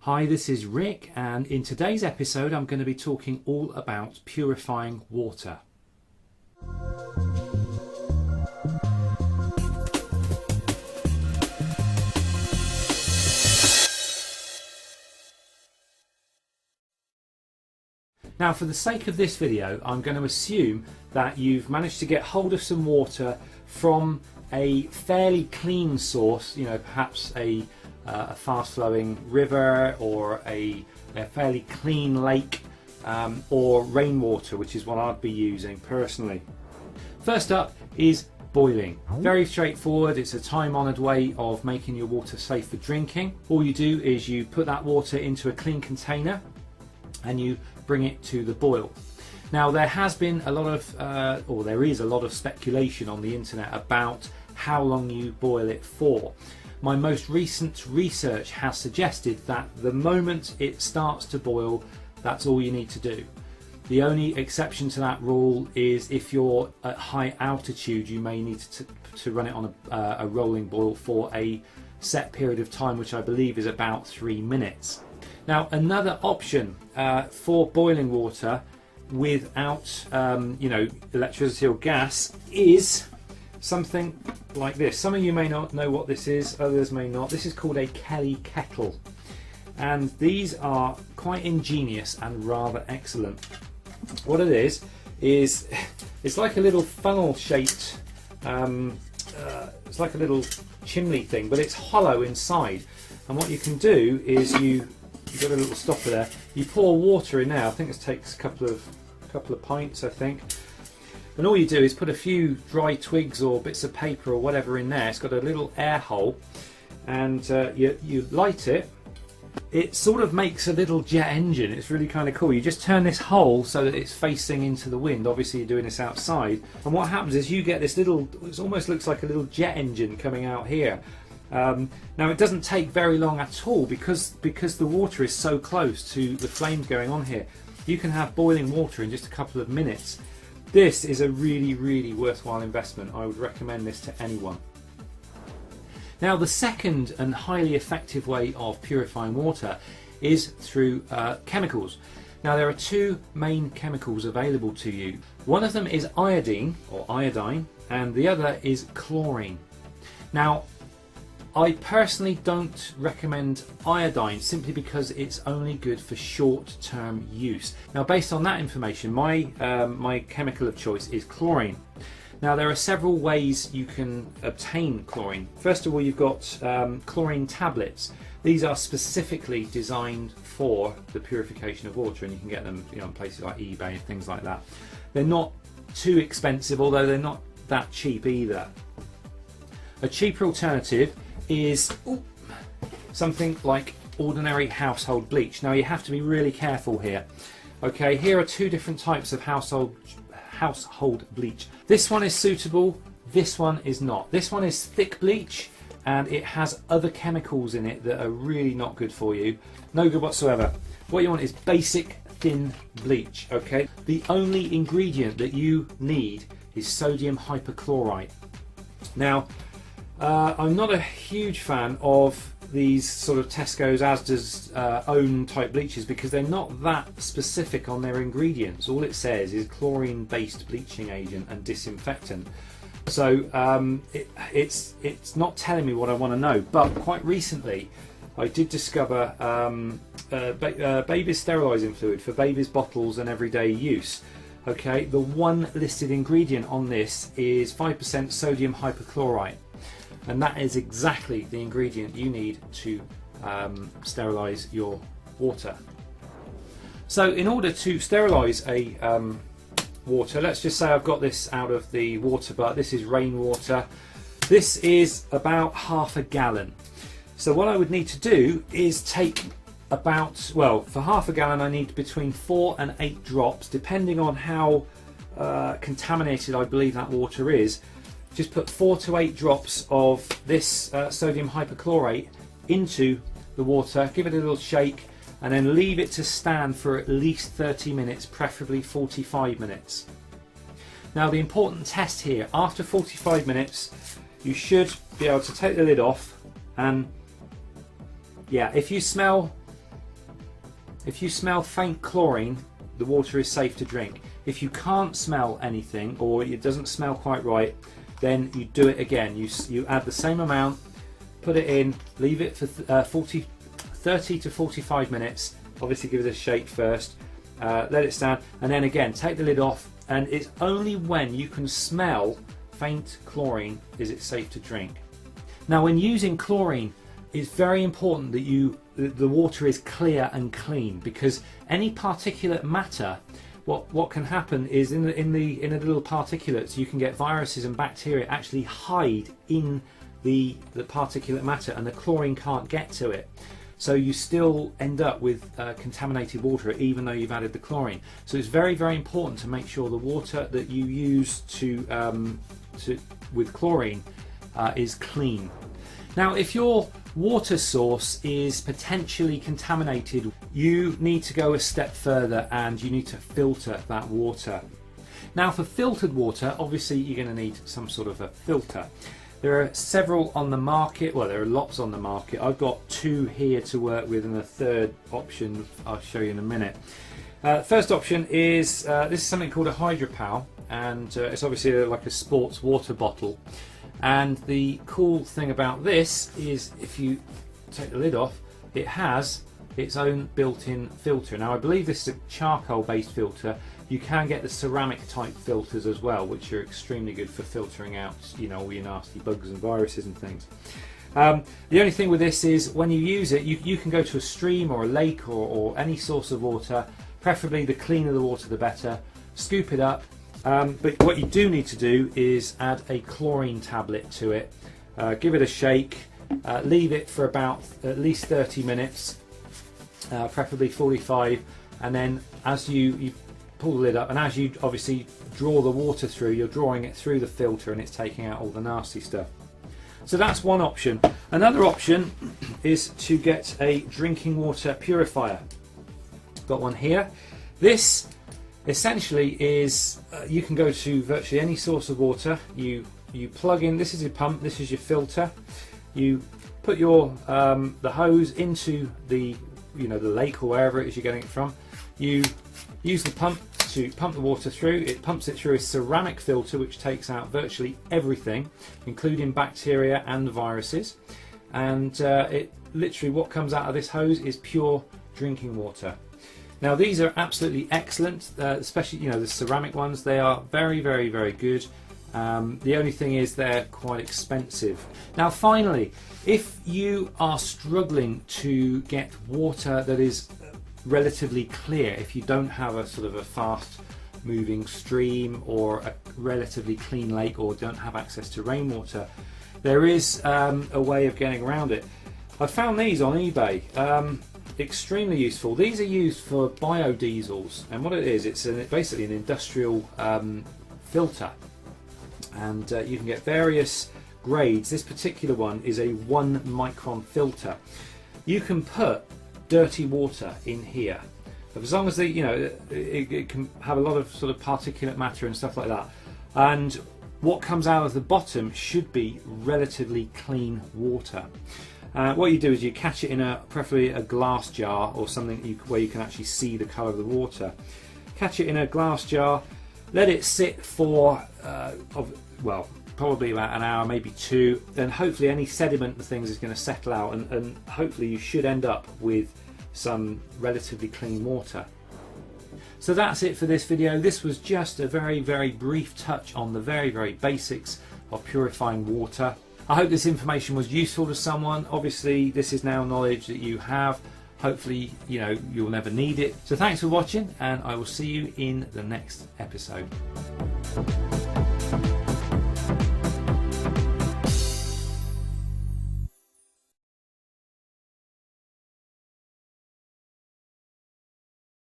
Hi, this is Rick, and in today's episode I'm going to be talking all about purifying water. Now, for the sake of this video, I'm going to assume that you've managed to get hold of some water from a fairly clean source, perhaps a fast-flowing river or a fairly clean lake, or rainwater, which is what I'd be using personally. First up is boiling. Very straightforward. It's a time-honoured way of making your water safe for drinking. All you do is you put that water into a clean container and you bring it to the boil. Now, there has been a lot of, or there is a lot of speculation on the internet about how long you boil it for. My most recent research has suggested that the moment it starts to boil, that's all you need to do. The only exception to that rule is if you're at high altitude, you may need to run it on a rolling boil for a set period of time, which I believe is about 3 minutes. Now, another option for boiling water without electricity or gas is something like this. Some of you may not know what this is, others may not. This is called a Kelly kettle, and these are quite ingenious and rather excellent. What it is it's like a little funnel shaped, it's like a little chimney thing, but it's hollow inside, and what you can do is you've got a little stopper there, you pour water in there. I think this takes a couple of pints, I think. And all you do is put a few dry twigs or bits of paper or whatever in there. It's got a little air hole, and you light it. It sort of makes a little jet engine. It's really kind of cool. You just turn this hole so that it's facing into the wind. Obviously you're doing this outside, and what happens is you get this little, it almost looks like a little jet engine coming out here. Now, it doesn't take very long at all because the water is so close to the flames going on here. You can have boiling water in just a couple of minutes. This is a really, really worthwhile investment. I would recommend this to anyone. Now, the second and highly effective way of purifying water is through chemicals. Now, there are two main chemicals available to you. One of them is iodine, and the other is chlorine. Now, I personally don't recommend iodine simply because it's only good for short-term use. Now, based on that information, my chemical of choice is chlorine. Now, there are several ways you can obtain chlorine. First of all, you've got chlorine tablets. These are specifically designed for the purification of water, and you can get them in places like eBay and things like that. They're not too expensive, although they're not that cheap either. A cheaper alternative is something like ordinary household bleach. Now, you have to be really careful here. Okay, here are two different types of household bleach. This one is suitable, this one is not. This one is thick bleach, and it has other chemicals in it that are really not good for you. No good whatsoever. What you want is basic thin bleach. Okay, the only ingredient that you need is sodium hypochlorite. Now, I'm not a huge fan of these sort of Tesco's, Asda's own type bleaches because they're not that specific on their ingredients. All it says is chlorine based bleaching agent and disinfectant. So it's not telling me what I want to know. But quite recently I did discover baby's sterilising fluid for baby's bottles and everyday use. Okay, the one listed ingredient on this is 5% sodium hypochlorite. And that is exactly the ingredient you need to sterilise your water. So in order to sterilise a water, let's just say I've got this out of the water butt. This is rainwater. This is about half a gallon. So what I would need to do is take about, well, for half a gallon I need between 4 and 8 drops, depending on how contaminated I believe that water is. Just put 4 to 8 drops of this sodium hypochlorite into the water, give it a little shake, and then leave it to stand for at least 30 minutes, preferably 45 minutes. Now, the important test here, after 45 minutes, you should be able to take the lid off, and yeah, if you smell If you smell faint chlorine, the water is safe to drink. If you can't smell anything, or it doesn't smell quite right, then you do it again. You add the same amount, put it in, leave it for 30 to 45 minutes. Obviously give it a shake first, let it stand, and then again take the lid off, and it's only when you can smell faint chlorine is it safe to drink. Now when using chlorine, it's very important that the water is clear and clean, because any particulate matter, what can happen is in the little particulates you can get viruses and bacteria actually hide in the particulate matter, and the chlorine can't get to it. So you still end up with contaminated water even though you've added the chlorine. So it's very, very important to make sure the water that you use with chlorine is clean. Now if your water source is potentially contaminated, you need to go a step further and you need to filter that water. Now for filtered water, obviously you're going to need some sort of a filter. There are several on the market, well there are lots on the market. I've got 2 here to work with, and a third option I'll show you in a minute. First option is, this is something called a Hydropal, and it's obviously like a sports water bottle. And the cool thing about this is if you take the lid off, it has its own built-in filter. Now I believe this is a charcoal based filter. You can get the ceramic type filters as well, which are extremely good for filtering out, you know, all your nasty bugs and viruses and things. The only thing with this is when you use it, you can go to a stream or a lake or any source of water, preferably the cleaner the water the better, scoop it up, but what you do need to do is add a chlorine tablet to it, give it a shake, leave it for about at least 30 minutes, preferably 45, and then as you pull the lid up, and as you obviously draw the water through, you're drawing it through the filter and it's taking out all the nasty stuff. So that's one option. Another option is to get a drinking water purifier. Got one here. This essentially is, you can go to virtually any source of water. You plug in, this is your pump, this is your filter. You put your the hose into the the lake or wherever it is you're getting it from. You use the pump to pump the water through. It pumps it through a ceramic filter which takes out virtually everything, including bacteria and viruses, and it literally, what comes out of this hose is pure drinking water. Now these are absolutely excellent, especially the ceramic ones. They are very, very, very good. The only thing is they're quite expensive. Now finally, if you are struggling to get water that is relatively clear, if you don't have a sort of a fast moving stream or a relatively clean lake, or don't have access to rainwater, there is a way of getting around it. I found these on eBay, extremely useful. These are used for biodiesels, and what it is, it's basically an industrial filter, and you can get various grades. This particular one is a 1 micron filter. You can put dirty water in here, but as long as it can have a lot of sort of particulate matter and stuff like that, and what comes out of the bottom should be relatively clean water. What you do is you catch it in preferably a glass jar or something where you can actually see the colour of the water. Catch it in a glass jar, let it sit for probably about an hour, maybe 2. Then hopefully any sediment and things is going to settle out, and hopefully you should end up with some relatively clean water. So that's it for this video. This was just a very, very brief touch on the very, very basics of purifying water. I hope this information was useful to someone. Obviously this is now knowledge that you have. Hopefully you'll never need it. So thanks for watching, and I will see you in the next episode.